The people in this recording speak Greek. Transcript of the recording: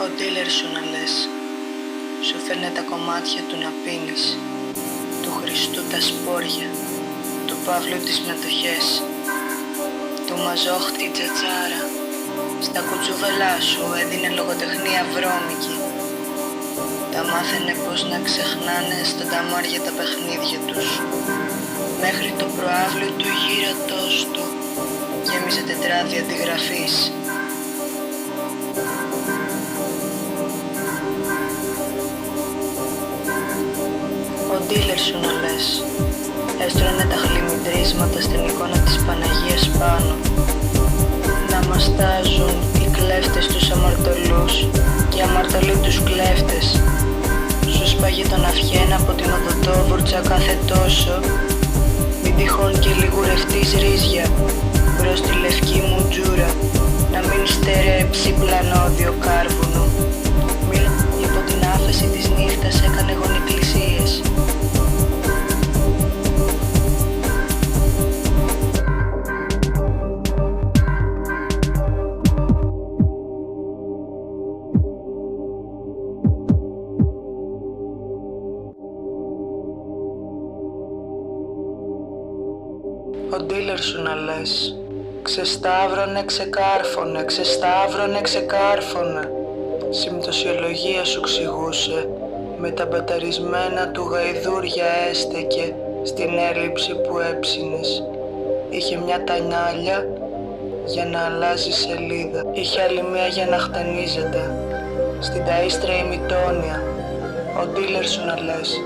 Ο ντίλερ σου να λες, σου φέρνε τα κομμάτια του να πίνεις, του Χριστού τα σπόρια, του Παύλου τις μετοχές, του Μαζόχ την τσατσάρα, στα κουτσουβελά σου έδινε λογοτεχνία βρώμικη. Τα μάθαινε πως να ξεχνάνε στα ταμάρια τα παιχνίδια τους. Μέχρι το προάβλιο του γύρατός του γέμιζε τετράδια αντιγραφής. Ο ντίλερ σου να λες, έστρωνε τα χλιμητρίσματα στην εικόνα της Παναγίας πάνω. Να μαστάζουν οι κλέφτες τους αμαρτωλούς και οι αμαρτωλοί τους κλέφτες. Σου σπάγε τον αυγένα από την οδοντόβουρτσα κάθε τόσο. Μην τυχόν και λιγουρευτείς ρύζια μπρος στη λευκή μου τζούρα, να μην στερέψει πλανόδιο κάρβουνο. Μίλα υπό την άφεση της νύχτας έκανε γονικλησίες. Ο ντίλερ σου να λες, ξεσταύρωνε, ξεκάρφωνε, ξεσταύρωνε, ξεκάρφωνε. Συμπτωσιολογία σου ξηγούσε, με τα μπαταρισμένα του γαϊδούρια έστεκε στην έλλειψη που έψινες. Είχε μια τανάλια για να αλλάζει σελίδα, είχε άλλη μία για να χτενίζεται. Στην ταΐστρα ημιτόνια, ο ντίλερ σου να λες,